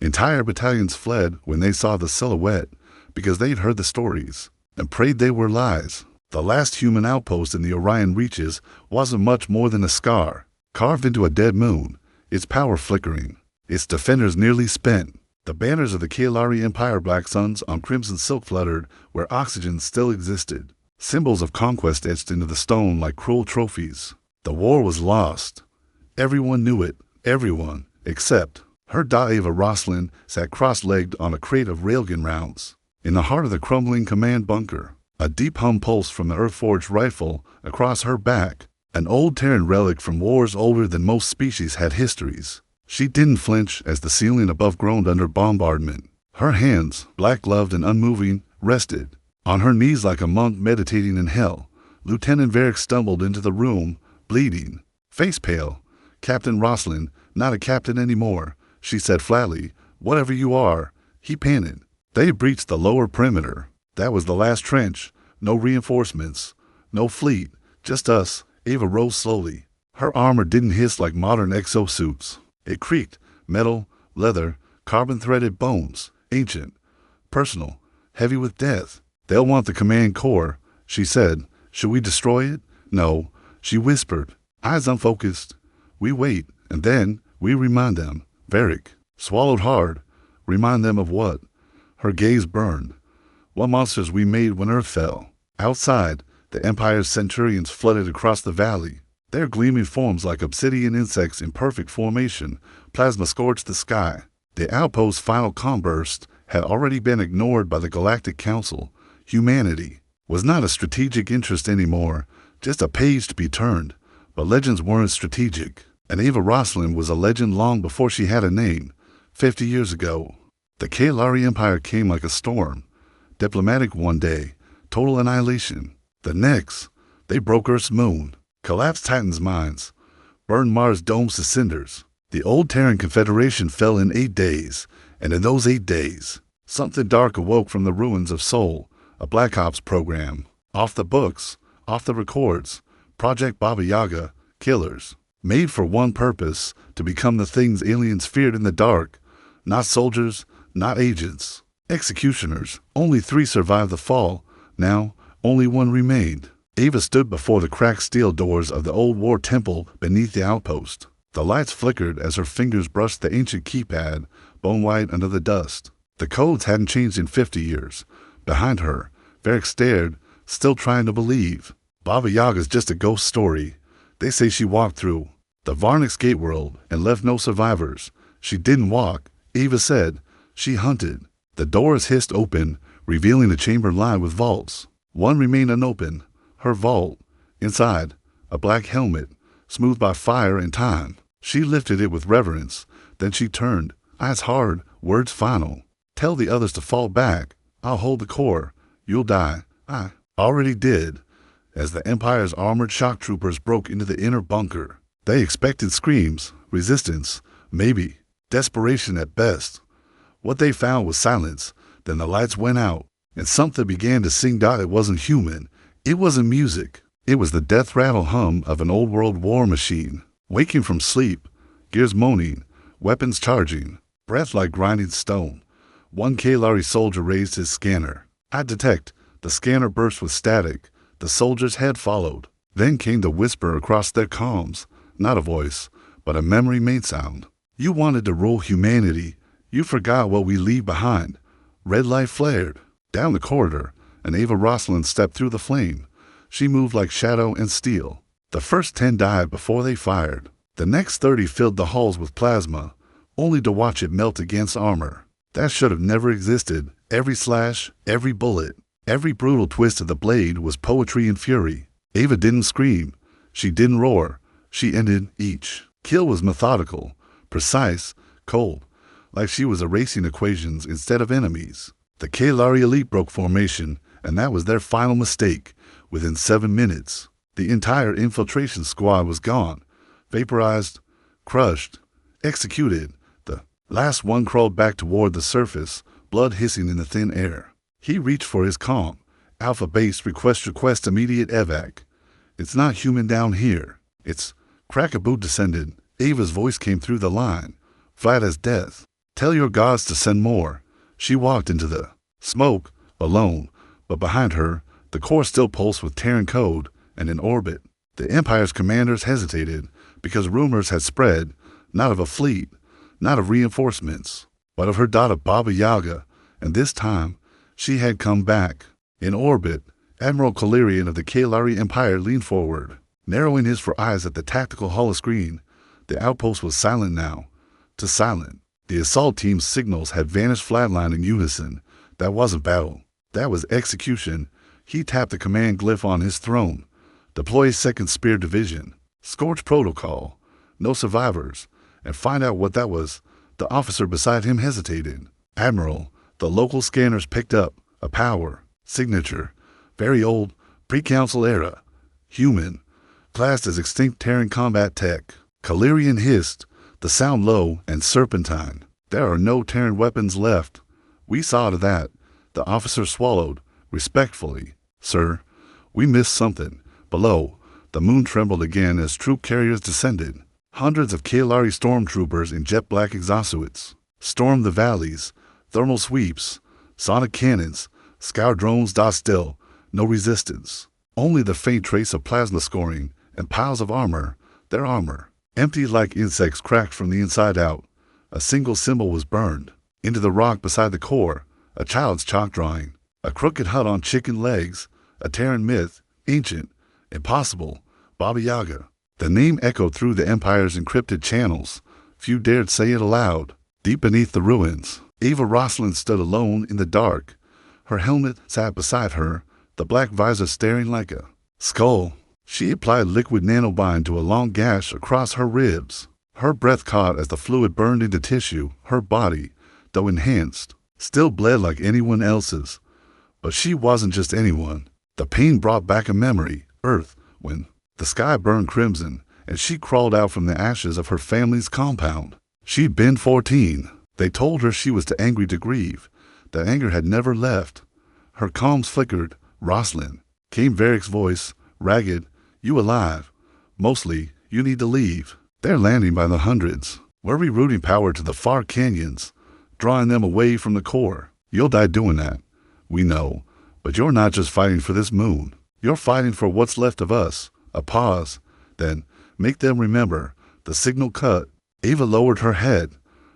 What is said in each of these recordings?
Entire battalions fled when they saw the silhouette because they'd heard the stories and prayed they were lies. The last human outpost in the Orion reaches wasn't much more than a scar, carved into a dead moon, its power flickering, its defenders nearly spent. The banners of the Kaelari Empire Black Suns on crimson silk fluttered where oxygen still existed, symbols of conquest etched into the stone like cruel trophies. The war was lost. Everyone knew it, everyone, except her. Ava Roslin sat cross-legged on a crate of railgun rounds. In the heart of the crumbling command bunker, a deep hum pulsed from the Earth-forged rifle across her back, an old Terran relic from wars older than most species had histories. She didn't flinch as the ceiling above groaned under bombardment. Her hands, black-gloved and unmoving, rested. On her knees like a monk meditating in hell, Lieutenant Varick stumbled into the room, bleeding, face pale. "Captain Roslin, not a captain anymore," she said flatly. "Whatever you are." He panted. They breached the lower perimeter. That was the last trench. No reinforcements. No fleet. Just us. Ava rose slowly. Her armor didn't hiss like modern exosuits. It creaked. Metal, leather, carbon-threaded bones. Ancient. Personal. Heavy with death. "They'll want the command core," she said. "Should we destroy it?" "No," she whispered, eyes unfocused. "We wait, and then we remind them." Varick swallowed hard. Remind them of what? Her gaze burned. What monsters we made when Earth fell. Outside, the Empire's centurions flooded across the valley. Their gleaming forms like obsidian insects in perfect formation. Plasma scorched the sky. The outpost's final calm burst had already been ignored by the Galactic Council. Humanity was not a strategic interest anymore, just a page to be turned. But legends weren't strategic, and Ava Roslin was a legend long before she had a name. 50 years ago, the Kaelari Empire came like a storm. Diplomatic one day, total annihilation. The next, they broke Earth's moon, collapsed Titan's mines, burned Mars' domes to cinders. The old Terran Confederation fell in 8 days, and in those 8 days, something dark awoke from the ruins of Sol, a Black Ops program. Off the books, off the records, Project Baba Yaga, killers. Made for one purpose, to become the things aliens feared in the dark. Not soldiers, not agents. Executioners. Only 3 survived the fall. Now, only 1 remained. Ava stood before the cracked steel doors of the old war temple beneath the outpost. The lights flickered as her fingers brushed the ancient keypad, bone white under the dust. The codes hadn't changed in 50 years. Behind her, Varick stared, still trying to believe. Baba Yaga's just a ghost story. They say she walked through the Varnix gate world and left no survivors. She didn't walk, Ava said. She hunted. The doors hissed open, revealing a chamber lined with vaults. One remained unopened. Her vault. Inside, a black helmet, smoothed by fire and time. She lifted it with reverence. Then she turned, eyes hard, words final. "Tell the others to fall back. I'll hold the core. You'll die." "I already did." As the Empire's armored shock troopers broke into the inner bunker, they expected screams, resistance, maybe desperation at best. What they found was silence. Then the lights went out, and something began to sing. It wasn't human. It wasn't music. It was the death rattle hum of an old world war machine. Waking from sleep, gears moaning, weapons charging, breath like grinding stone. One Kaelari soldier raised his scanner. "I detect." The scanner burst with static. The soldier's head followed. Then came the whisper across their comms. Not a voice, but a memory-made sound. "You wanted to rule humanity. You forgot what we leave behind." Red light flared. Down the corridor, and Ava Roslin stepped through the flame. She moved like shadow and steel. The first 10 died before they fired. The next 30 filled the halls with plasma, only to watch it melt against armor. That should have never existed. Every slash, every bullet, every brutal twist of the blade was poetry and fury. Ava didn't scream. She didn't roar. She ended each. Kill was methodical, precise, cold, like she was erasing equations instead of enemies. The Kaelari elite broke formation, and that was their final mistake. Within 7 minutes, the entire infiltration squad was gone, vaporized, crushed, executed. The last one crawled back toward the surface, blood hissing in the thin air. He reached for his comm. "Alpha base request immediate evac. It's not human down here. It's..." Crack-a-boot descended. Ava's voice came through the line, flat as death. Tell your gods to send more. She walked into the smoke, alone, but behind her, the core still pulsed with Terran code and in orbit. The Empire's commanders hesitated because rumors had spread, not of a fleet, not of reinforcements, but of her daughter Baba Yaga, and this time she had come back. In orbit, Admiral Kalarian of the Kalari Empire leaned forward, narrowing his eyes at the tactical holoscreen. The outpost was silent now. To silent. The assault team's signals had vanished flatline in unison. That wasn't battle. That was execution. He tapped the command glyph on his throne. Deploy a second Spear Division. Scorch Protocol. No survivors. And find out what that was. The officer beside him hesitated. Admiral, the local scanners picked up a power signature. Very old, pre-council era. Human. Classed as extinct Terran combat tech. Kalarian hissed, the sound low and serpentine. There are no Terran weapons left. We saw to that. The officer swallowed, respectfully. Sir, we missed something. Below, the moon trembled again as troop carriers descended. Hundreds of Kalari stormtroopers in jet black exosuits stormed the valleys, thermal sweeps, sonic cannons, scour drones. Still, no resistance. Only the faint trace of plasma scoring and piles of armor. Their armor, empty like insects cracked from the inside out. A single symbol was burned into the rock beside the core. A child's chalk drawing. A crooked hut on chicken legs. A Terran myth. Ancient. Impossible. Baba Yaga. The name echoed through the Empire's encrypted channels. Few dared say it aloud. Deep beneath the ruins, Ava Roslin stood alone in the dark. Her helmet sat beside her, the black visor staring like a skull. She applied liquid nanobind to a long gash across her ribs. Her breath caught as the fluid burned into tissue. Her body, though enhanced, still bled like anyone else's. But she wasn't just anyone. The pain brought back a memory. Earth, when the sky burned crimson, and she crawled out from the ashes of her family's compound. She'd been 14. They told her she was too angry to grieve. The anger had never left. Her calms flickered. Roslin, came Varric's voice, ragged. You alive? Mostly, you need to leave. They're landing by the hundreds. We're rerouting power to the far canyons, drawing them away from the core. You'll die doing that. We know. But you're not just fighting for this moon. You're fighting for what's left of us. A pause. Then, make them remember. The signal cut. Ava lowered her head.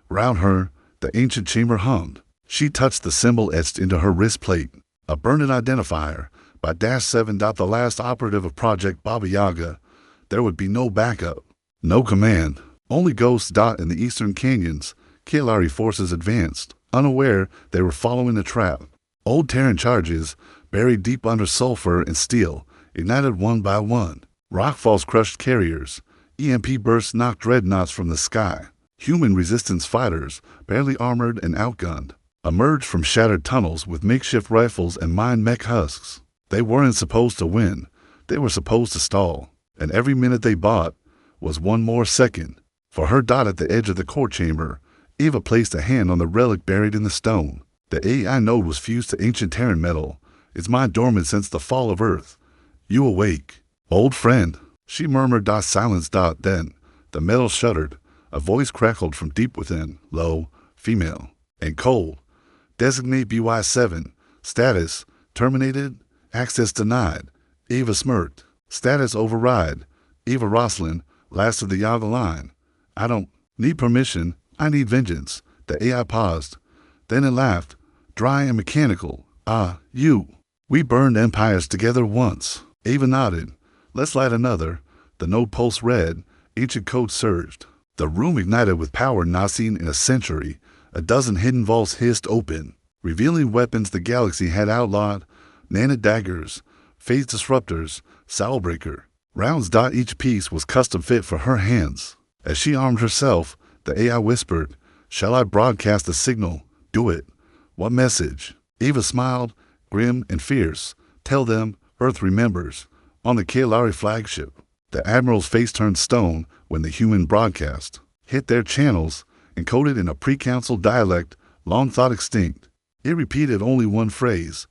Round her, the ancient chamber hummed. She touched the symbol etched into her wrist plate. A burning identifier. By -7. The last operative of Project Baba Yaga. There would be no backup. No command. Only ghosts. In the eastern canyons, Kalari forces advanced. Unaware they were following a trap. Old Terran charges, buried deep under sulfur and steel, ignited one by one. Rockfalls crushed carriers. EMP bursts knocked dreadnoughts from the sky. Human resistance fighters, barely armored and outgunned, emerged from shattered tunnels with makeshift rifles and mine mech husks. They weren't supposed to win. They were supposed to stall. And every minute they bought was one more second. For her dot at the edge of the core chamber, Ava placed a hand on the relic buried in the stone. The AI node was fused to ancient Terran metal, its mind dormant since the fall of Earth. You awake. Old friend, she murmured. Silence. Then, the metal shuddered. A voice crackled from deep within, low, female, and cold. Designate BY7. Status, terminated. Access denied. Ava smirked. Status override. Ava Roslin, last of the Yaga line. I don't need permission. I need vengeance. The AI paused. Then it laughed, dry and mechanical. You. We burned empires together once. Ava nodded. Let's light another. The node pulsed red. Ancient code surged. The room ignited with power not seen in a century. A dozen hidden vaults hissed open, revealing weapons the galaxy had outlawed. Nanodaggers, phase disruptors, Soulbreaker. Rounds. Each piece was custom fit for her hands. As she armed herself, the AI whispered, Shall I broadcast a signal? Do it. What message? Ava smiled, grim and fierce. Tell them Earth remembers. On the Kalari flagship, the Admiral's face turned stone when the human broadcast hit their channels, encoded in a pre-council dialect long thought extinct. It repeated only one phrase.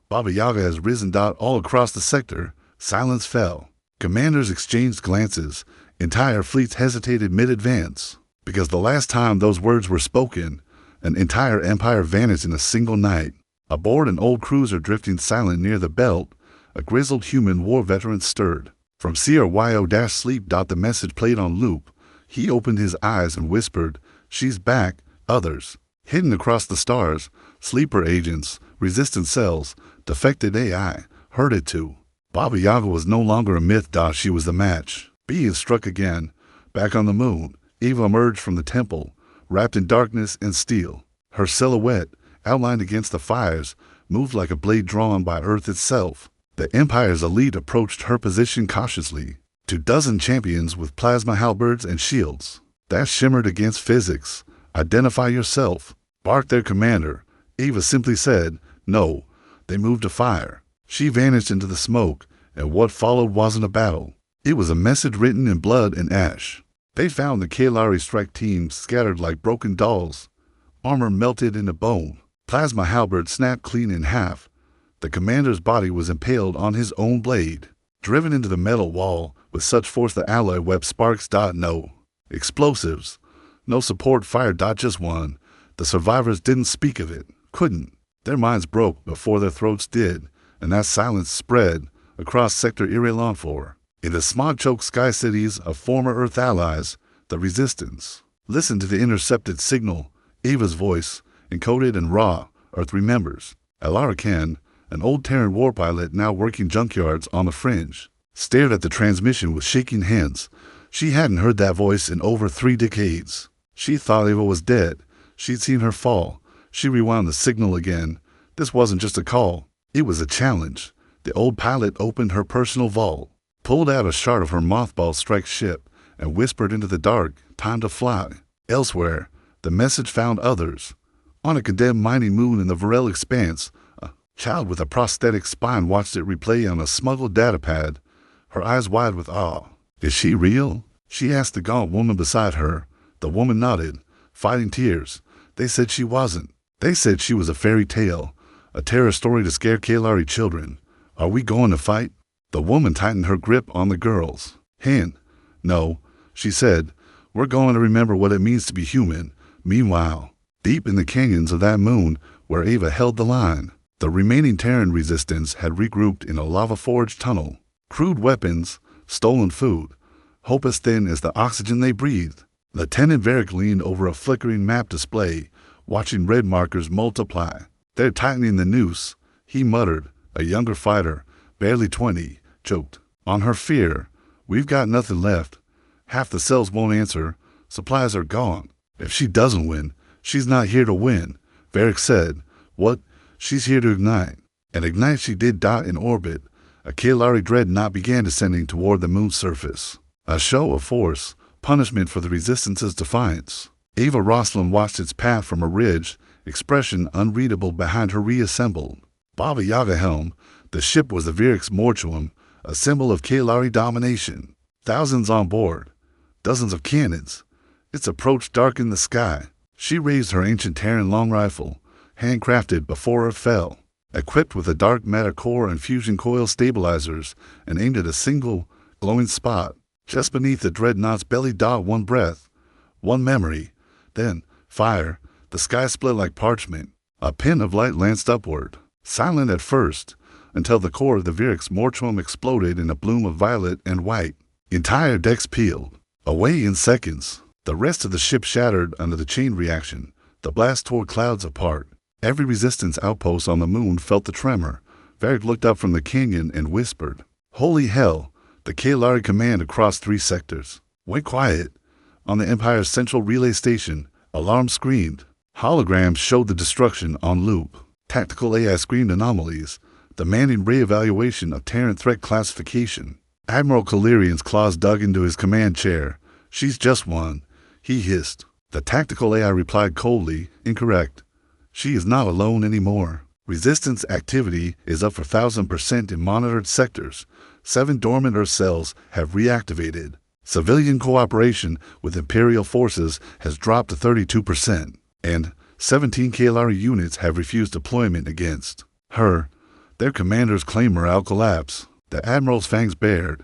Baba Yaga has risen. All across the sector, silence fell. Commanders exchanged glances. Entire fleets hesitated mid-advance. Because the last time those words were spoken, An entire empire vanished in a single night. Aboard an old cruiser drifting silent near the belt, a grizzled human war veteran stirred. From CRYO-sleep. The message played on loop. He opened his eyes and whispered, "She's back, others." Hidden across the stars, sleeper agents, resistant cells, defected AI, heard it too. Baba Yaga was no longer a myth. She was the match. Being struck again. Back on the moon, Eva emerged from the temple, wrapped in darkness and steel. Her silhouette, outlined against the fires, moved like a blade drawn by Earth itself. The Empire's elite approached her position cautiously. 24 champions with plasma halberds and shields that shimmered against physics. "Identify yourself," barked their commander. Eva simply said, "No." They moved to fire. She vanished into the smoke, and what followed wasn't a battle. It was a message written in blood and ash. They found the Kalari strike team scattered like broken dolls. Armor melted into bone. Plasma halberd snapped clean in half. The commander's body was impaled on his own blade, driven into the metal wall with such force the alloy web sparks. No explosives. No support fire. Just one. The survivors didn't speak of it. Couldn't. Their minds broke before their throats did, and that silence spread across Sector Irelon 4. In the smog-choked sky cities of former Earth allies, the Resistance listened to the intercepted signal. Eva's voice, encoded and raw, Earth remembers. Alara Ken, an old Terran warpilot now working junkyards on the fringe, stared at the transmission with shaking hands. She hadn't heard that voice in over 3 decades. She thought Eva was dead. She'd seen her fall. She rewound the signal again. This wasn't just a call. It was a challenge. The old pilot opened her personal vault, pulled out a shard of her mothball-strike ship, and whispered into the dark, "Time to fly." Elsewhere, the message found others. On a condemned mining moon in the Varel expanse, a child with a prosthetic spine watched it replay on a smuggled datapad, her eyes wide with awe. "Is she real?" she asked the gaunt woman beside her. The woman nodded, fighting tears. They said she wasn't. They said she was a fairy tale, a terror story to scare Kalari children. "Are we going to fight?" The woman tightened her grip on the girl's hand. "No," she said. "We're going to remember what it means to be human." Meanwhile, deep in the canyons of that moon where Eva held the line, the remaining Terran resistance had regrouped in a lava-forged tunnel. Crude weapons, stolen food, hope as thin as the oxygen they breathed. Lieutenant Varick leaned over a flickering map display, watching red markers multiply. "They're tightening the noose," he muttered. A younger fighter, barely 20, choked on her fear. "We've got nothing left. Half the cells won't answer. Supplies are gone." "If she doesn't win, she's not here to win," Varick said. "What? She's here to ignite." And ignite she did. In orbit, a Kalari dreadnought began descending toward the moon's surface. A show of force, punishment for the Resistance's defiance. Eva Roslin watched its path from a ridge, expression unreadable behind her reassembled Baba Yaga helm. The ship was the Virix Mortuum, a symbol of Kalari domination. Thousands on board, dozens of cannons. Its approach darkened the sky. She raised her ancient Terran long rifle, handcrafted before it fell, equipped with a dark matter core and fusion coil stabilizers, and aimed at a single, glowing spot just beneath the dreadnought's belly. One breath, one memory, then fire. The sky split like parchment. A pin of light lanced upward, silent at first, until the core of the Virix Mortuum exploded in a bloom of violet and white. Entire decks peeled away in seconds. The rest of the ship shattered under the chain reaction. The blast tore clouds apart. Every resistance outpost on the moon felt the tremor. Varick looked up from the canyon and whispered, "Holy hell!" The Kalari command across 3 sectors went quiet. On the Empire's central relay station, alarms screamed. Holograms showed the destruction on loop. Tactical AI screamed anomalies, demanding re-evaluation of Terran threat classification. Admiral Kalirian's claws dug into his command chair. "She's just one," he hissed. The tactical AI replied coldly, "Incorrect. She is not alone anymore. Resistance activity is up for 1,000% in monitored sectors. 7 dormant Earth cells have reactivated. Civilian cooperation with Imperial forces has dropped to 32%, and 17 Kalari units have refused deployment against her. Their commanders claim morale collapse." The Admiral's fangs bared.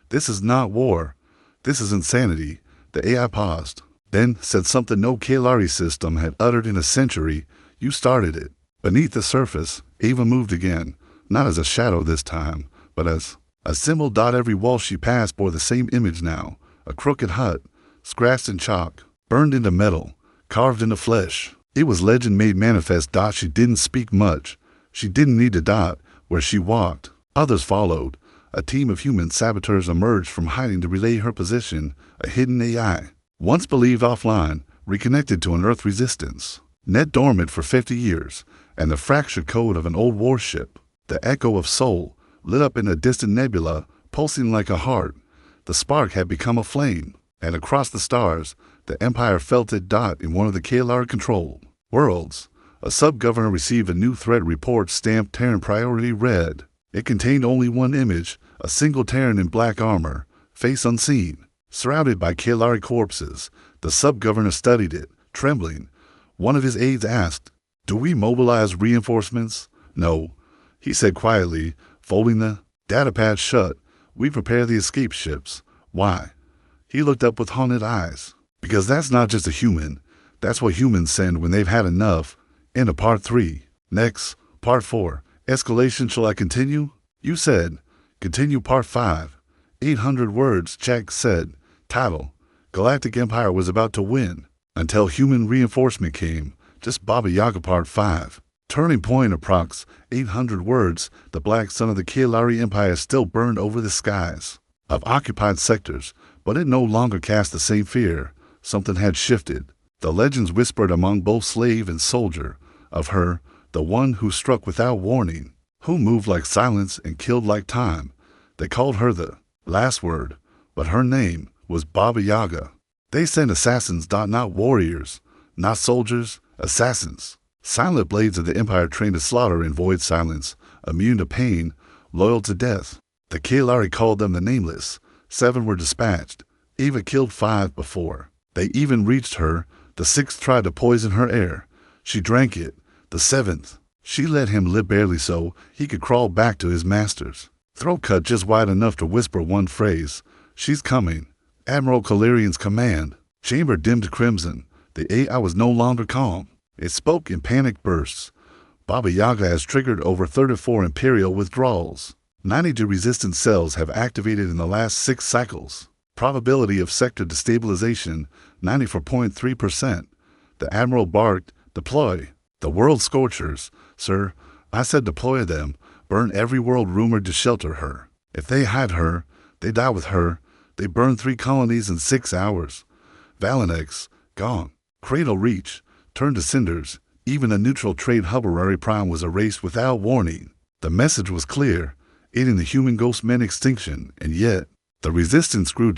"This is not war. This is insanity." The AI paused. Then said something no Kalari system had uttered in a century. You started it. Beneath the surface, Ava moved again, not as a shadow this time, but as a symbol. Every wall she passed bore the same image now, a crooked hut, scratched in chalk, burned into metal, carved into flesh. It was legend made manifest. She didn't speak much. She didn't need to dot where she walked. Others followed. A team of human saboteurs emerged from hiding to relay her position, a hidden AI. Once believed offline, reconnected to an Earth resistance. Net dormant for 50 years, and the fractured code of an old warship. The echo of soul, lit up in a distant nebula, pulsing like a heart. The spark had become a flame, and across the stars, the Empire felt it. In one of the KLR-controlled worlds, a sub-governor received a new threat report stamped Terran Priority Red. It contained only one image, a single Terran in black armor, face unseen. Surrounded by Kalari corpses, the sub-governor studied it, trembling. One of his aides asked, "Do we mobilize reinforcements?" "No," he said quietly, folding the datapad shut. "We prepare the escape ships." "Why?" He looked up with haunted eyes. "Because that's not just a human. That's what humans send when they've had enough." Into part 3. Next, part 4. Escalation. Shall I continue? You said. Continue part 5. 800 words, Jack said. Title: Galactic Empire was about to win, until human reinforcement came. Just Baba Yaga part 5. Turning point. Approx. 800 words. The black sun of the Kalari Empire still burned over the skies of occupied sectors, but it no longer cast the same fear. Something had shifted. The legends whispered among both slave and soldier of her, the one who struck without warning, who moved like silence and killed like time. They called her the last word, but her name was Baba Yaga. They sent assassins. Not warriors, not soldiers, assassins. Silent blades of the Empire trained to slaughter in void silence, immune to pain, loyal to death. The Kalari called them the Nameless. 7 were dispatched. Ava killed 5 before they even reached her. The 6th tried to poison her air. She drank it. The 7th, she let him live barely so he could crawl back to his masters. Throat cut just wide enough to whisper one phrase. "She's coming." Admiral Calirian's command. Chamber dimmed to crimson. The AI was no longer calm. It spoke in panic bursts. Baba Yaga has triggered over 34 Imperial withdrawals. 92 resistance cells have activated in the last 6 cycles. Probability of sector destabilization, 94.3%. The Admiral barked, "Deploy." The world scorchers. "Sir, I said deploy them. Burn every world rumored to shelter her. If they hide her, they die with her. They burned 3 colonies in 6 hours. Valenex, gone. Cradle Reach, turned to cinders. Even a neutral trade Hubbleberry Prime was erased without warning." The message was clear, aiding the human ghost men extinction, and yet the resistance grew.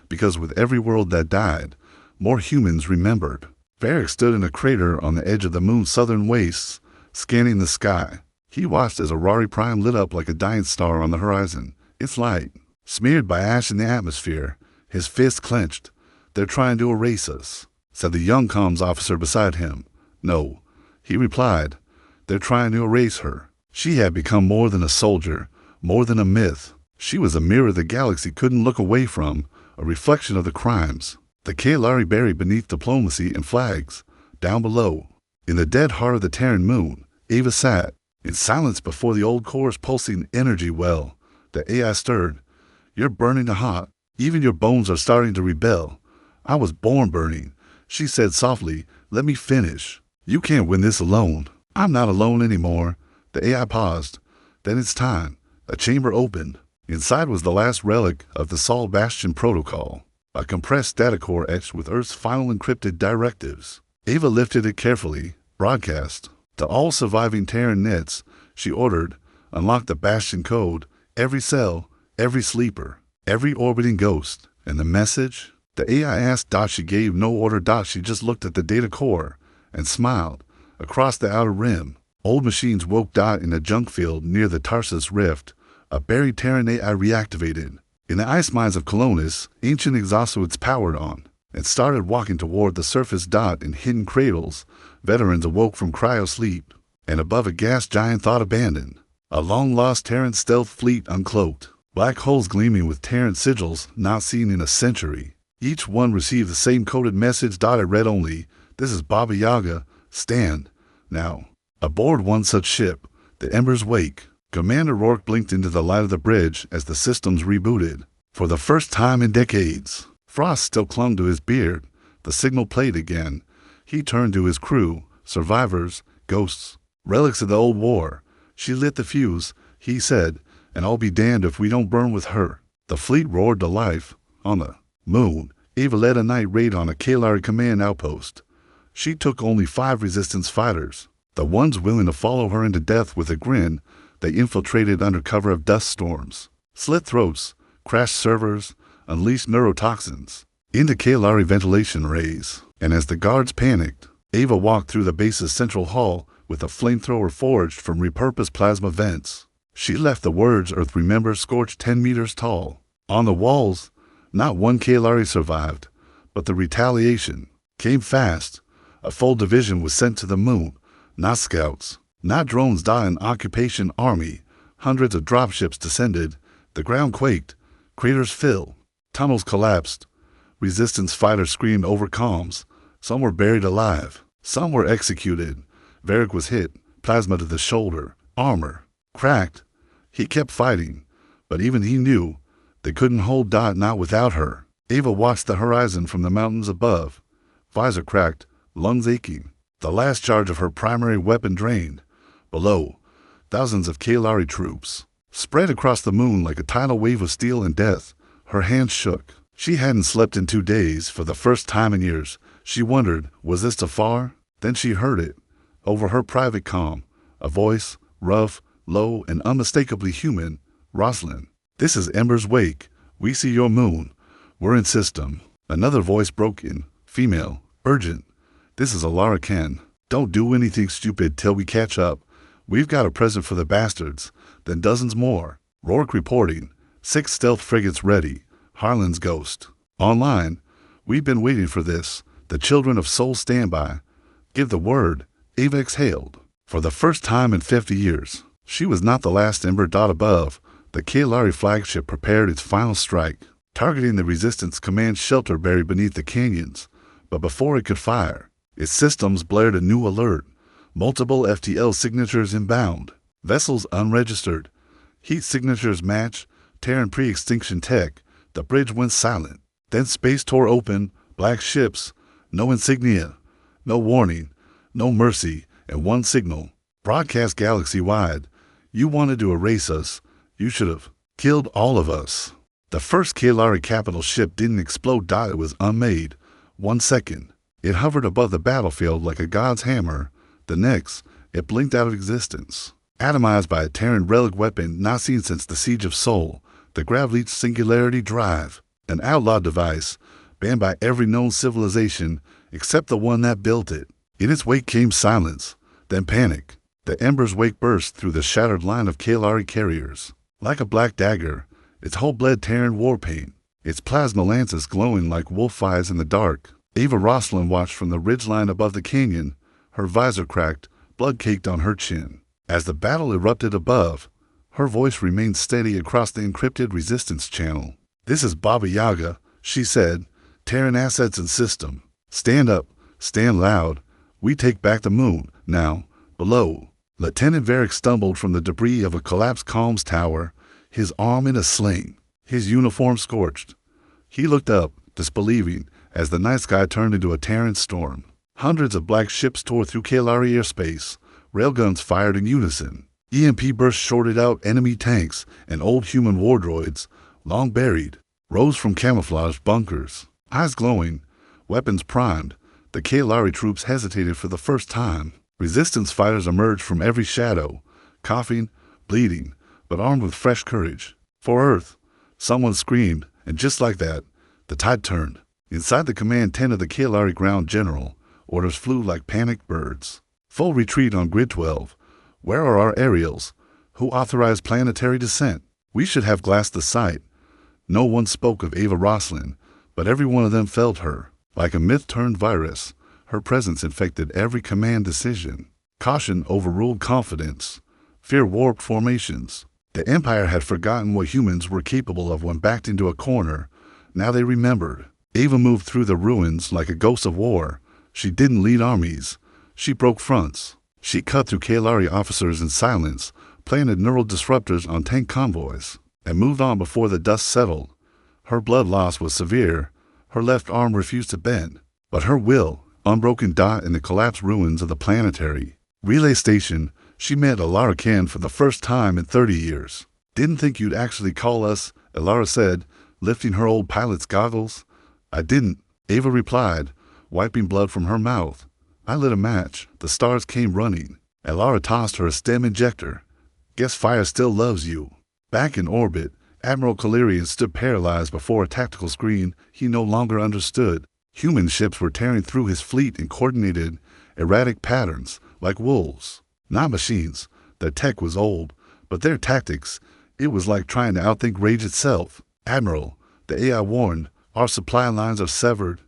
Because with every world that died, more humans remembered. Varric stood in a crater on the edge of the moon's southern wastes, scanning the sky. He watched as Aurari Prime lit up like a dying star on the horizon, its light smeared by ash in the atmosphere. His fist clenched. "They're trying to erase us," said the young comms officer beside him. "No," he replied. "They're trying to erase her." She had become more than a soldier, more than a myth. She was a mirror the galaxy couldn't look away from, a reflection of the crimes. The Kalari buried beneath diplomacy and flags. Down below, in the dead heart of the Terran moon, Ava sat, in silence before the old core's pulsing energy well. The AI stirred. "You're burning hot. Even your bones are starting to rebel." "I was born burning," she said softly. "Let me finish. You can't win this alone." "I'm not alone anymore." The AI paused. "Then it's time." A chamber opened. Inside was the last relic of the Sol Bastion protocol. A compressed data core etched with Earth's final encrypted directives. Ava lifted it carefully. "Broadcast to all surviving Terran nets," she ordered. "Unlock the Bastion code. Every cell, every sleeper, every orbiting ghost." "And the message?" The AI asked. She gave no order. She just looked at the data core and smiled. Across the outer rim, old machines woke. In a junk field near the Tarsus Rift, a buried Terran AI reactivated. In the ice mines of Colonus, ancient exosuits powered on and started walking toward the surface. In hidden cradles, veterans awoke from cryo-sleep, and above a gas giant thought abandoned. A long-lost Terran stealth fleet uncloaked, black holes gleaming with Terran sigils not seen in a century. Each one received the same coded message. It read only, "This is Baba Yaga. Stand. Now." Aboard one such ship, the Ember's Wake, Commander Rourke blinked into the light of the bridge as the systems rebooted. For the first time in decades, frost still clung to his beard. The signal played again. He turned to his crew, survivors, ghosts, relics of the old war. "She lit the fuse," he said, "and I'll be damned if we don't burn with her." The fleet roared to life. On the moon, Ava led a night raid on a Kalari command outpost. She took only 5 resistance fighters, the ones willing to follow her into death. With a grin, they infiltrated under cover of dust storms, slit throats, crashed servers, unleashed neurotoxins into Kalari ventilation rays. And as the guards panicked, Ava walked through the base's central hall with a flamethrower forged from repurposed plasma vents. She left the words "Earth Remembers" scorched 10 meters tall. On the walls, not one Kalari survived, but the retaliation came fast. A full division was sent to the moon, not scouts, not drones. An occupation army. Hundreds of dropships descended. The ground quaked. Craters filled. Tunnels collapsed. Resistance fighters screamed over comms. Some were buried alive. Some were executed. Varric was hit, plasma to the shoulder, armor cracked. He kept fighting, but even he knew they couldn't hold. Not without her. Ava watched the horizon from the mountains above. Visor cracked, lungs aching. The last charge of her primary weapon drained. Below, thousands of Kalari troops spread across the moon like a tidal wave of steel and death. Her hands shook. She hadn't slept in 2 days. For the first time in years, she wondered, was this too far? Then she heard it, over her private comm, a voice, rough, low, and unmistakably human. "Rosalind, this is Ember's Wake. We see your moon. We're in system." Another voice broke in, female, urgent. "This is Alara Ken. Don't do anything stupid till we catch up. We've got a present for the bastards." Then dozens more. Rourke reporting, 6 stealth frigates ready. Harlan's Ghost online. "We've been waiting for this. The children of Soul stand by. Give the word." Ava exhaled. For the first time in 50 years, she was not the last Ember. Above, the Kalari flagship prepared its final strike, targeting the Resistance command shelter buried beneath the canyons. But before it could fire, its systems blared a new alert. Multiple FTL signatures inbound. Vessels unregistered. Heat signatures match. Terran pre-extinction tech. The bridge went silent. Then space tore open. Black ships. No insignia. No warning. No mercy. And one signal, broadcast galaxy-wide. "You wanted to erase us. You should have killed all of us." The first Kalari capital ship didn't explode. It was unmade. 1 second, it hovered above the battlefield like a god's hammer. The next, it blinked out of existence, atomized by a Terran relic weapon not seen since the Siege of Sol. The Gravleech Singularity Drive, an outlawed device, banned by every known civilization except the one that built it. In its wake came silence, then panic. The Ember's Wake burst through the shattered line of Kalari carriers. Like a black dagger, its hull bled Terran war paint, its plasma lances glowing like wolf eyes in the dark. Ava Rosalind watched from the ridgeline above the canyon, her visor cracked, blood caked on her chin. As the battle erupted above, her voice remained steady across the encrypted resistance channel. "This is Baba Yaga," she said. "Terran assets and system. Stand up, stand loud. We take back the moon, now." Below, Lieutenant Varric stumbled from the debris of a collapsed comms tower, his arm in a sling, his uniform scorched. He looked up, disbelieving, as the night sky turned into a Terran storm. Hundreds of black ships tore through Kalari airspace. Railguns fired in unison. EMP bursts shorted out enemy tanks, and old human war droids, long buried, rose from camouflaged bunkers. Eyes glowing, weapons primed, the Kalari troops hesitated for the first time. Resistance fighters emerged from every shadow, coughing, bleeding, but armed with fresh courage. "For Earth!" someone screamed, and just like that, the tide turned. Inside the command tent of the Kalari ground general, orders flew like panicked birds. "Full retreat on Grid 12. Where are our aerials? Who authorized planetary descent? We should have glassed the site." No one spoke of Ava Rosalind, but every one of them felt her. Like a myth-turned virus, her presence infected every command decision. Caution overruled confidence. Fear warped formations. The Empire had forgotten what humans were capable of when backed into a corner. Now they remembered. Ava moved through the ruins like a ghost of war. She didn't lead armies. She broke fronts. She cut through Kalari officers in silence, planted neural disruptors on tank convoys, and moved on before the dust settled. Her blood loss was severe. Her left arm refused to bend, but her will, unbroken. In the collapsed ruins of the planetary relay station, she met Elara Khan for the first time in 30 years. Didn't think you'd actually call us, Elara said, lifting her old pilot's goggles. I didn't, Ava replied, wiping blood from her mouth. I lit a match. The stars came running. Elara tossed her a stem injector. Guess fire still loves you. Back in orbit, Admiral Kalarian stood paralyzed before a tactical screen he no longer understood. Human ships were tearing through his fleet in coordinated, erratic patterns, like wolves. Not machines. Their tech was old, but their tactics, it was like trying to outthink rage itself. Admiral, the AI warned, our supply lines are severed.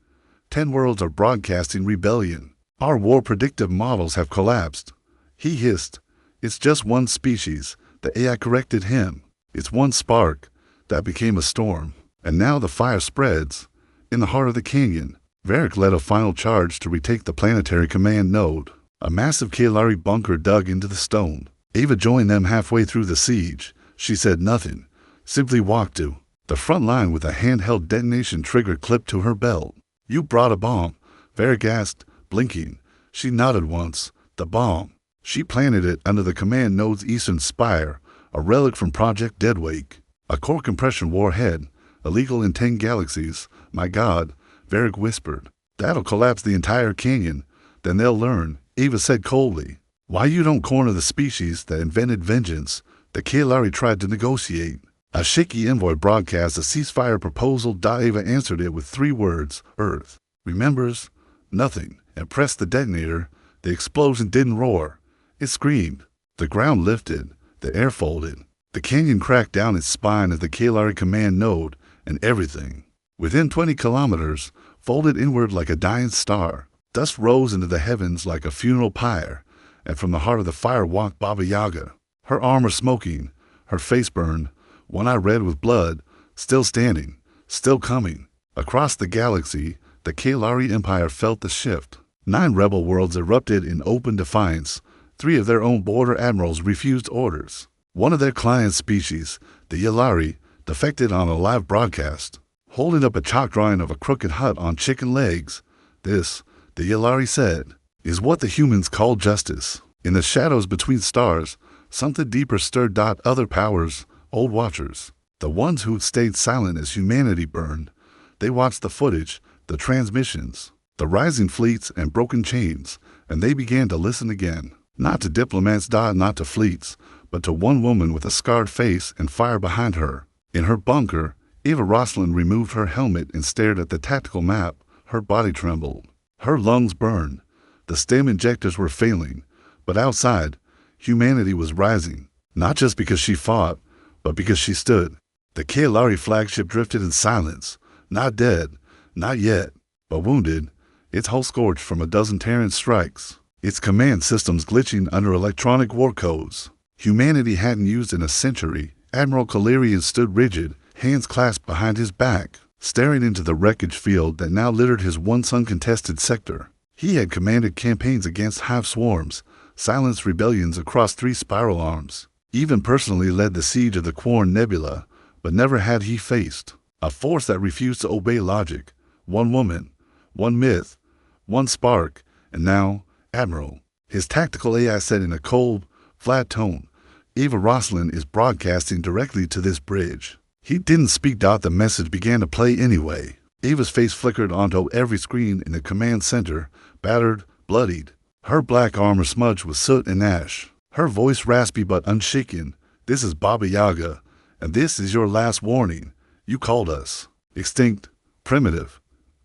10 worlds are broadcasting rebellion. Our war predictive models have collapsed. He hissed. It's just one species. The AI corrected him. It's one spark. That became a storm. And now the fire spreads. In the heart of the canyon, Varric led a final charge to retake the planetary command node. A massive Kalari bunker dug into the stone. Ava joined them halfway through the siege. She said nothing, simply walked to the front line with a handheld detonation trigger clipped to her belt. You brought a bomb, Varric asked, blinking. She nodded once. The bomb. She planted it under the command node's eastern spire, a relic from Project Deadwake. A core compression warhead, illegal in 10 galaxies. My God, Varric whispered. That'll collapse the entire canyon. Then they'll learn, Ava said coldly. Why you don't corner the species that invented vengeance? The Kalari tried to negotiate. A shaky envoy broadcast a ceasefire proposal. Ava answered it with 3 words, Earth. Remembers? Nothing. And pressed the detonator. The explosion didn't roar. It screamed. The ground lifted. The air folded. The canyon cracked down its spine at the Kalari command node, and everything, within 20 kilometers, folded inward like a dying star. Dust rose into the heavens like a funeral pyre, and from the heart of the fire walked Baba Yaga, her armor smoking, her face burned, one eye red with blood, still standing, still coming. Across the galaxy, the Kalari Empire felt the shift. 9 rebel worlds erupted in open defiance. 3 of their own border admirals refused orders. One of their client species, the Yalari, defected on a live broadcast, holding up a chalk drawing of a crooked hut on chicken legs. This, the Yalari said, is what the humans call justice. In the shadows between stars, something deeper stirred. Other powers, old watchers, the ones who'd stayed silent as humanity burned. They watched the footage, the transmissions, the rising fleets and broken chains, and they began to listen again. Not to diplomats, not to fleets, but to one woman with a scarred face and fire behind her. In her bunker, Ava Rosalind removed her helmet and stared at the tactical map. Her body trembled. Her lungs burned. The stem injectors were failing. But outside, humanity was rising. Not just because she fought, but because she stood. The Kalari flagship drifted in silence. Not dead, not yet, but wounded. Its hull scorched from a dozen Terran strikes. Its command systems glitching under electronic war codes humanity hadn't used in a century. Admiral Kalarian stood rigid, hands clasped behind his back, staring into the wreckage field that now littered his once uncontested sector. He had commanded campaigns against hive swarms, silenced rebellions across 3 spiral arms, even personally led the siege of the Quarn Nebula, but never had he faced a force that refused to obey logic. One woman, one myth, one spark, and now, Admiral. His tactical AI said in a cold, flat tone, Ava Rosalind is broadcasting directly to this bridge. He didn't speak. The message began to play anyway. Ava's face flickered onto every screen in the command center, battered, bloodied. Her black armor smudged with soot and ash. Her voice raspy but unshaken. This is Baba Yaga, and this is your last warning. You called us extinct, primitive,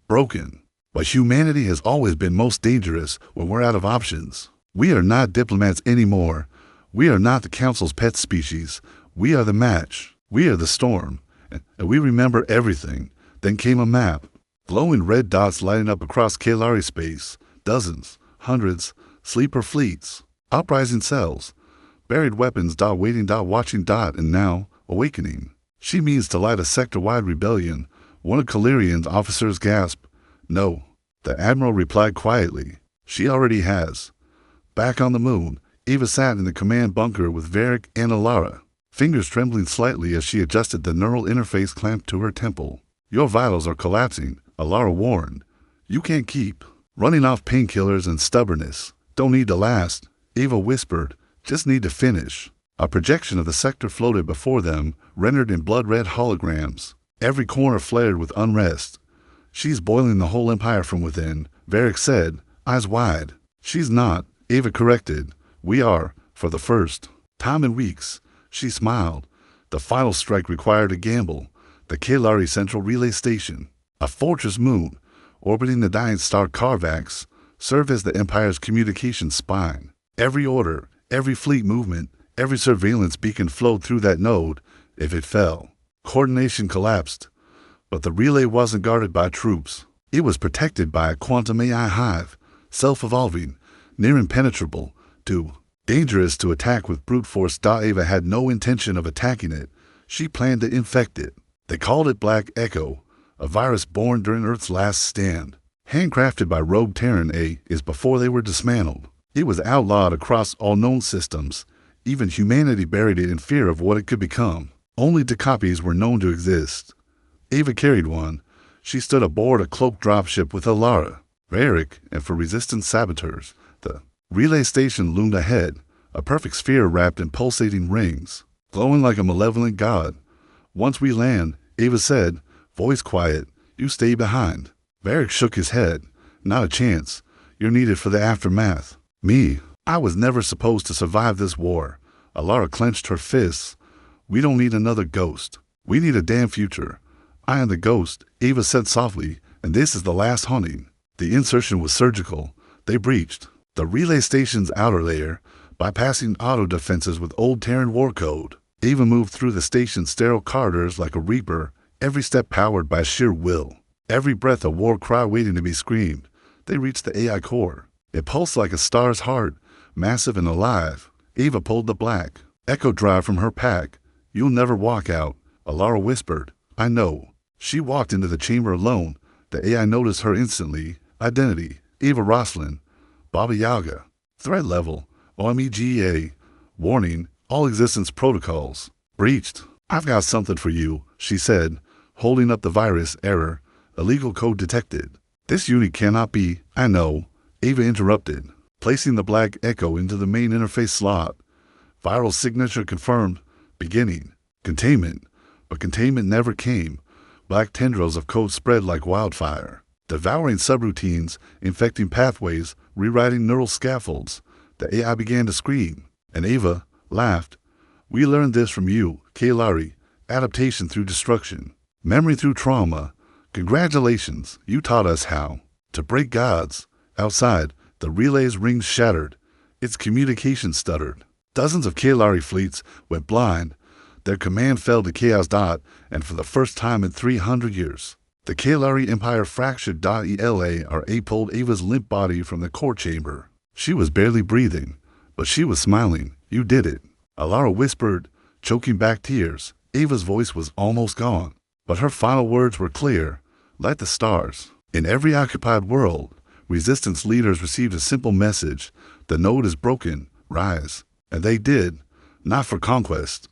broken. But humanity has always been most dangerous when we're out of options. We are not diplomats anymore. We are not the Council's pet species. We are the match. We are the storm. And we remember everything. Then came a map. Glowing red dots lighting up across Kalari space. Dozens, hundreds, sleeper fleets, uprising cells, buried weapons. Waiting. Watching. And now, awakening. She means to light a sector-wide rebellion. One of Calirian's officers gasped. No, the Admiral replied quietly. She already has. Back on the moon, Eva sat in the command bunker with Varric and Alara, fingers trembling slightly as she adjusted the neural interface clamped to her temple. Your vitals are collapsing, Alara warned. You can't keep running off painkillers and stubbornness. Don't need to last, Eva whispered. Just need to finish. A projection of the sector floated before them, rendered in blood-red holograms. Every corner flared with unrest. She's boiling the whole empire from within, Varric said, eyes wide. She's not, Eva corrected. We are, for the first time in weeks. She smiled. The final strike required a gamble. The Kalari Central Relay Station, a fortress moon, orbiting the dying star Carvax, served as the Empire's communication spine. Every order, every fleet movement, every surveillance beacon flowed through that node. If it fell, coordination collapsed. But the relay wasn't guarded by troops. It was protected by a quantum AI hive, self-evolving, near impenetrable, dangerous to attack with brute force. Eva had no intention of attacking it. She planned to infect it. They called it Black Echo, a virus born during Earth's last stand. Handcrafted by rogue Terran is before they were dismantled. It was outlawed across all known systems. Even humanity buried it in fear of what it could become. Only 2 copies were known to exist. Eva carried one. She stood aboard a cloaked dropship with Alara, Varric, and for Resistance saboteurs. The relay station loomed ahead, a perfect sphere wrapped in pulsating rings, glowing like a malevolent god. Once we land, Eva said, voice quiet, you stay behind. Varric shook his head. Not a chance. You're needed for the aftermath. Me? I was never supposed to survive this war. Alara clenched her fists. We don't need another ghost. We need a damn future. I am the ghost, Eva said softly, and this is the last hunting. The insertion was surgical. They breached the relay station's outer layer, bypassing auto defenses with old Terran war code. Eva moved through the station's sterile corridors like a reaper, every step powered by sheer will. Every breath a war cry waiting to be screamed. They reached the AI core. It pulsed like a star's heart, massive and alive. Eva pulled the Black Echo drive from her pack. You'll never walk out, Alara whispered. I know. She walked into the chamber alone. The AI noticed her instantly. Identity, Eva Roslin. Baba Yaga. Threat level, OMEGA. Warning, all existence protocols breached. I've got something for you, she said, holding up the virus. Error. Illegal code detected. This unit cannot be. I know, Eva interrupted, placing the Black Echo into the main interface slot. Viral signature confirmed. Beginning. Containment. But containment never came. Black tendrils of code spread like wildfire, devouring subroutines, infecting pathways, rewriting neural scaffolds. The AI began to scream, and Eva laughed. We learned this from you, Kalari. Adaptation through destruction. Memory through trauma. Congratulations, you taught us how to break gods. Outside, the relay's rings shattered. Its communication stuttered. Dozens of Kalari fleets went blind. Their command fell to Chaos. And for the first time in 300 years, the Kalari Empire fractured. ELA pulled Eva's limp body from the core chamber. She was barely breathing, but she was smiling. You did it, Alara whispered, choking back tears. Eva's voice was almost gone, but her final words were clear, like the stars. In every occupied world, resistance leaders received a simple message. The node is broken. Rise. And they did, not for conquest,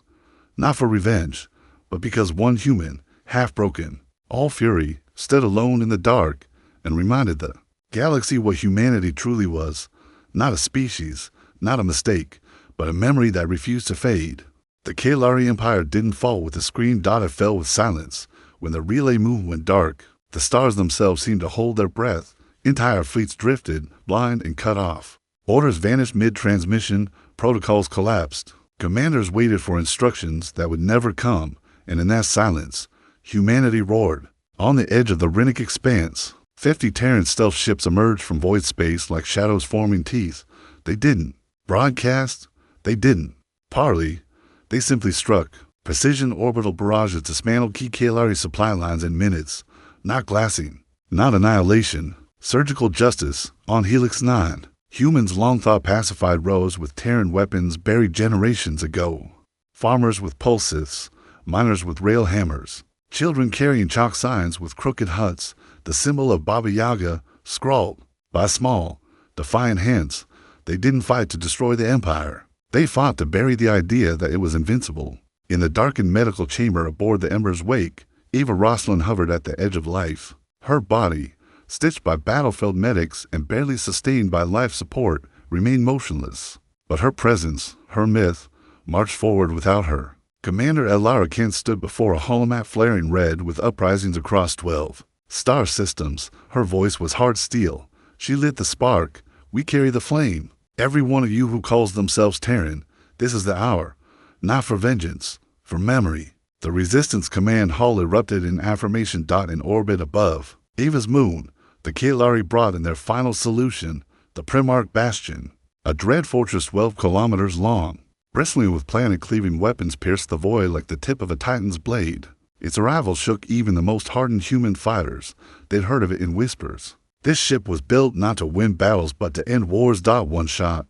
not for revenge, but because one human, half broken, all fury, stood alone in the dark and reminded the galaxy what humanity truly was. Not a species, not a mistake, but a memory that refused to fade. The Kalari Empire didn't fall with a scream. It fell with silence. When the relay moon went dark, the stars themselves seemed to hold their breath. Entire fleets drifted, blind and cut off. Orders vanished mid-transmission, protocols collapsed. Commanders waited for instructions that would never come, and in that silence, humanity roared. On the edge of the Rennick expanse, 50 Terran stealth ships emerged from void space like shadows forming teeth. They didn't broadcast. They didn't parley. They simply struck. Precision orbital barrages dismantled key Kalari supply lines in minutes. Not glassing, not annihilation. Surgical justice on Helix 9. Humans long thought pacified rose with Terran weapons buried generations ago. Farmers with pulses, miners with rail hammers. Children carrying chalk signs with crooked huts, the symbol of Baba Yaga, scrawled by small, defiant hands. They didn't fight to destroy the empire. They fought to bury the idea that it was invincible. In the darkened medical chamber aboard the Ember's wake, Eva Roslin hovered at the edge of life. Her body, stitched by battlefield medics and barely sustained by life support, remained motionless. But her presence, her myth, marched forward without her. Commander Elara Kent stood before a holomat flaring red with uprisings across 12 star systems. Her voice was hard steel. She lit the spark. We carry the flame. Every one of you who calls themselves Terran, this is the hour. Not for vengeance, for memory. The Resistance command hull erupted in affirmation. In orbit above Eva's moon, the Kaelari brought in their final solution, the Primarch Bastion. A dread fortress 12 kilometers long, bristling with planet-cleaving weapons, pierced the void like the tip of a titan's blade. Its arrival shook even the most hardened human fighters. They'd heard of it in whispers. This ship was built not to win battles but to end wars. One shot.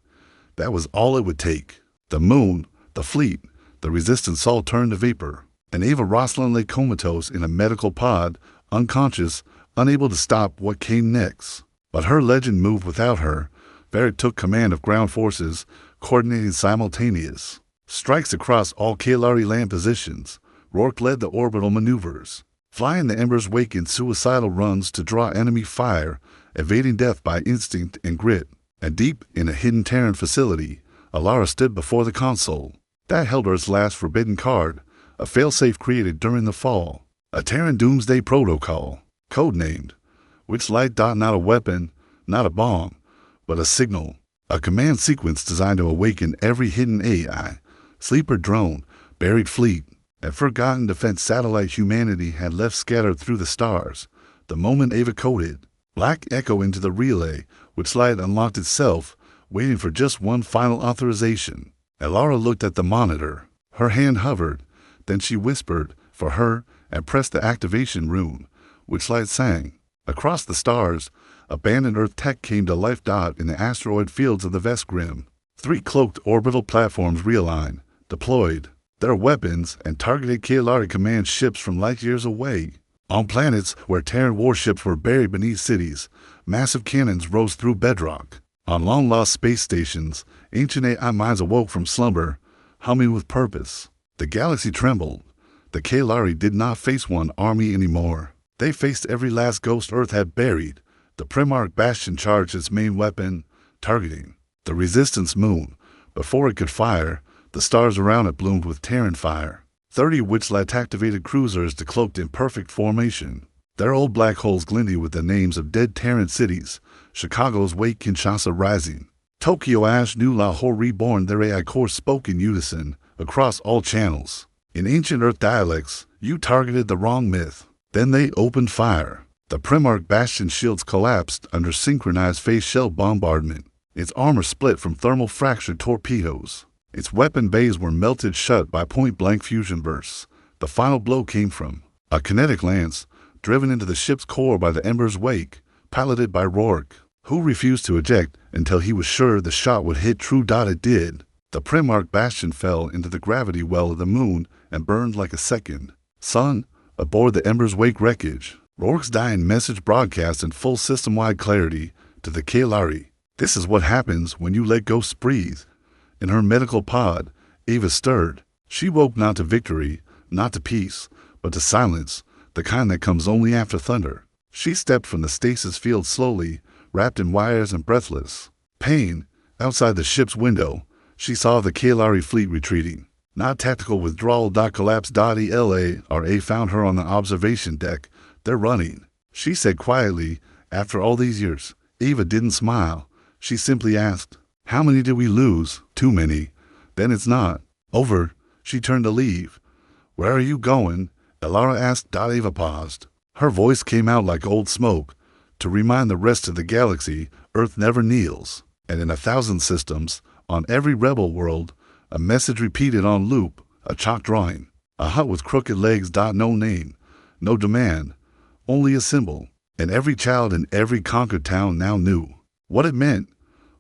That was all it would take. The moon, the fleet, the Resistance all turned to vapor, and Eva Roslin lay comatose in a medical pod, unconscious, unable to stop what came next. But her legend moved without her. Varric took command of ground forces, coordinating simultaneous strikes across all Kaelari land positions. Rourke led the orbital maneuvers, flying the Ember's wake in suicidal runs to draw enemy fire, evading death by instinct and grit. And deep in a hidden Terran facility, Elara stood before the console. That held Earth's last forbidden card, a failsafe created during the fall. A Terran doomsday protocol, codenamed Witchlight. Not a weapon, not a bomb, but a signal. A command sequence designed to awaken every hidden AI, sleeper drone, buried fleet, and forgotten defense satellite humanity had left scattered through the stars. The moment Eva coded, black echo into the relay, Witchlight unlocked itself, waiting for just one final authorization. Elara looked at the monitor. Her hand hovered. Then she whispered, for her, and pressed the activation rune. Witchlight sang. Across the stars, abandoned Earth tech came to life. In the asteroid fields of the Veskrim, 3 cloaked orbital platforms realigned, deployed their weapons, and targeted Kaelari command ships from light years away. On planets where Terran warships were buried beneath cities, massive cannons rose through bedrock. On long-lost space stations, ancient AI minds awoke from slumber, humming with purpose. The galaxy trembled. The Kaelari did not face one army anymore. They faced every last ghost Earth had buried. The Primarch Bastion charged its main weapon, targeting the Resistance moon. Before it could fire, the stars around it bloomed with Terran fire. 30 Witchlight-activated cruisers decloaked in perfect formation, their old black holes glinting with the names of dead Terran cities: Chicago's Wake, Kinshasa Rising, Tokyo Ash, New Lahore Reborn. Their AI core spoke in unison across all channels. In ancient Earth dialects, you targeted the wrong myth. Then they opened fire. The Primarch Bastion shields collapsed under synchronized phase shell bombardment. Its armor split from thermal fractured torpedoes. Its weapon bays were melted shut by point-blank fusion bursts. The final blow came from a kinetic lance, driven into the ship's core by the Ember's wake, piloted by Rourke, who refused to eject until he was sure the shot would hit true. It did. The Primarch Bastion fell into the gravity well of the moon and burned like a second sun aboard the Ember's wake wreckage. Rourke's dying message broadcast in full system-wide clarity to the Kaelari. This is what happens when you let ghosts breathe. In her medical pod, Eva stirred. She woke not to victory, not to peace, but to silence, the kind that comes only after thunder. She stepped from the stasis field slowly, wrapped in wires and breathless pain. Outside the ship's window, she saw the Kaelari fleet retreating. Not tactical withdrawal. Collapse. ELA found her on the observation deck. They're running, she said quietly. After all these years, Eva didn't smile. She simply asked, "How many did we lose?" "Too many." "Then it's not over." She turned to leave. "Where are you going?" Elara asked. Eva paused. Her voice came out like old smoke. "To remind the rest of the galaxy, Earth never kneels." And in 1,000 systems, on every rebel world, a message repeated on loop, a chalk drawing. A hut with crooked legs. No name, no demand, only a symbol. And every child in every conquered town now knew what it meant.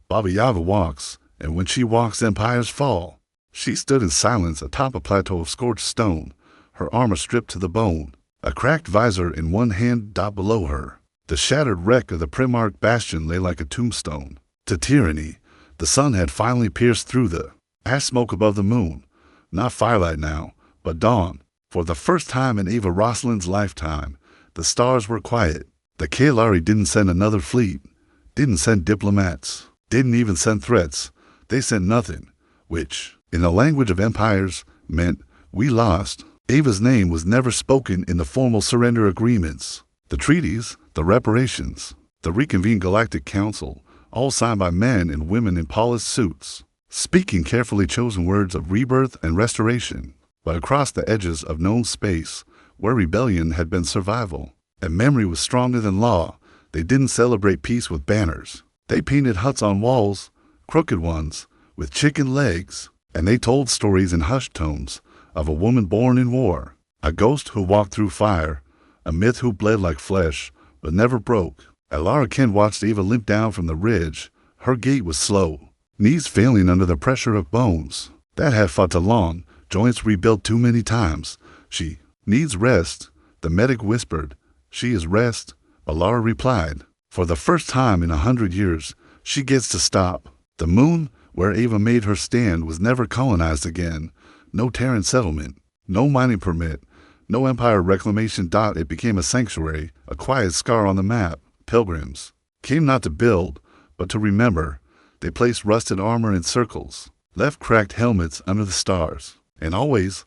Baba Yaga walks, and when she walks, empires fall. She stood in silence atop a plateau of scorched stone, her armor stripped to the bone. a cracked visor in one hand dot below her. The shattered wreck of the Primarch bastion lay like a tombstone. To tyranny, the sun had finally pierced through the ash smoke above the moon. Not firelight now, but dawn. For the first time in Ava Roslyn's lifetime, the stars were quiet. The Kaelari didn't send another fleet, didn't send diplomats, didn't even send threats. They sent nothing, which, in the language of empires, meant we lost. Ava's name was never spoken in the formal surrender agreements, the treaties, the reparations, the reconvened Galactic Council, all signed by men and women in polished suits, speaking carefully chosen words of rebirth and restoration. But across the edges of known space, where rebellion had been survival, and memory was stronger than law, they didn't celebrate peace with banners. They painted huts on walls, crooked ones, with chicken legs, and they told stories in hushed tones of a woman born in war, a ghost who walked through fire, a myth who bled like flesh, but never broke. Alara Kent watched Ava limp down from the ridge. Her gait was slow, knees failing under the pressure of bones that had fought too long, joints rebuilt too many times. She needs rest, the medic whispered. She is rest, Alara replied. For the first time in 100 years, she gets to stop. The moon, where Ava made her stand, was never colonized again. No Terran settlement, no mining permit, no Empire reclamation. It became a sanctuary, a quiet scar on the map. Pilgrims came not to build, but to remember. They placed rusted armor in circles, left cracked helmets under the stars, and always,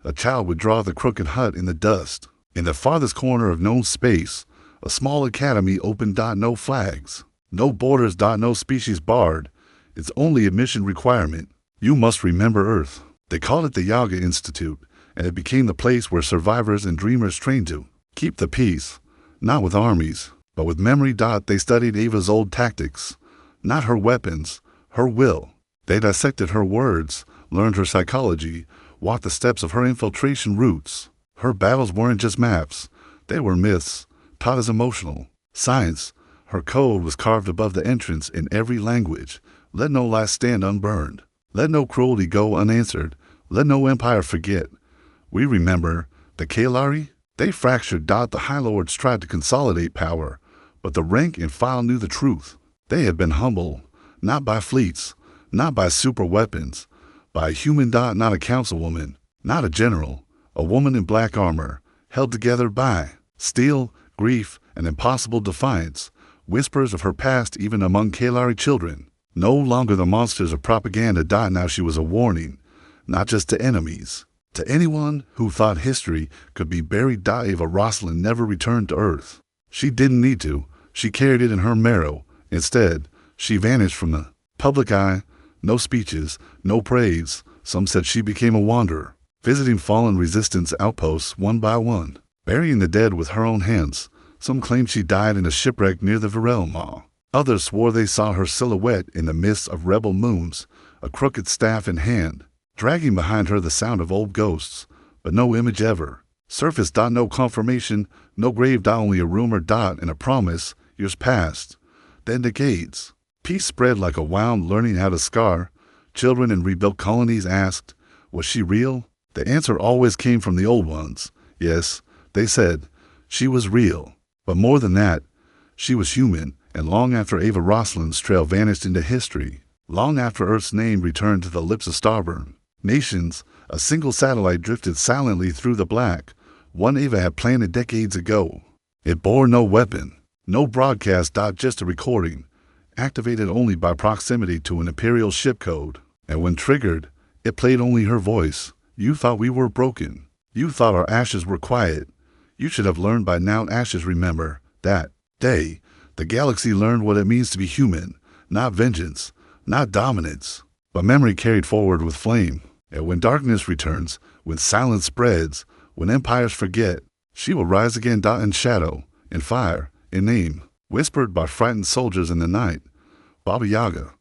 a child would draw the crooked hut in the dust. In the farthest corner of known space, a small academy opened. No flags, no borders. No species barred. Its only admission requirement: you must remember Earth. They called it the Yaga Institute, and it became the place where survivors and dreamers trained to keep the peace, not with armies, but with memory. They studied Ava's old tactics, not her weapons, her will. They dissected her words, learned her psychology, walked the steps of her infiltration routes. Her battles weren't just maps, they were myths, taught as emotional science. Her code was carved above the entrance in every language. Let no lie stand unburned. Let no cruelty go unanswered. Let no empire forget. We remember the Kaelari. They fractured. The High Lords tried to consolidate power, but the rank and file knew the truth. They had been humbled, not by fleets, not by super weapons, by a human. Not a councilwoman, not a general, a woman in black armor, held together by steel, grief, and impossible defiance. Whispers of her past even among Kaelari children. No longer the monsters of propaganda. Now she was a warning, not just to enemies, to anyone who thought history could be buried. Ava Roslyn never returned to Earth. She didn't need to. She carried it in her marrow. Instead, she vanished from the public eye. No speeches, no praise. Some said she became a wanderer, visiting fallen resistance outposts one by one, burying the dead with her own hands. Some claimed she died in a shipwreck near the Realm. Others swore they saw her silhouette in the mist of rebel moons, a crooked staff in hand, dragging behind her the sound of old ghosts, but no image ever surfaced. No confirmation, no grave. Only a rumor. And a promise. Years passed, then decades. Peace spread like a wound, learning how to scar. Children in rebuilt colonies asked, was she real? The answer always came from the old ones. Yes, they said, she was real. But more than that, she was human. And long after Ava Roslyn's trail vanished into history, long after Earth's name returned to the lips of Starbound nations, a single satellite drifted silently through the black, one Ava had planted decades ago. It bore no weapon, no broadcast. Just a recording, activated only by proximity to an Imperial ship code. And when triggered, it played only her voice. You thought we were broken. You thought our ashes were quiet. You should have learned by now. Ashes remember that day. The galaxy learned what it means to be human, not vengeance, not dominance, but memory carried forward with flame. And when darkness returns, when silence spreads, when empires forget, she will rise again. In shadow, in fire, in name, whispered by frightened soldiers in the night. Baba Yaga.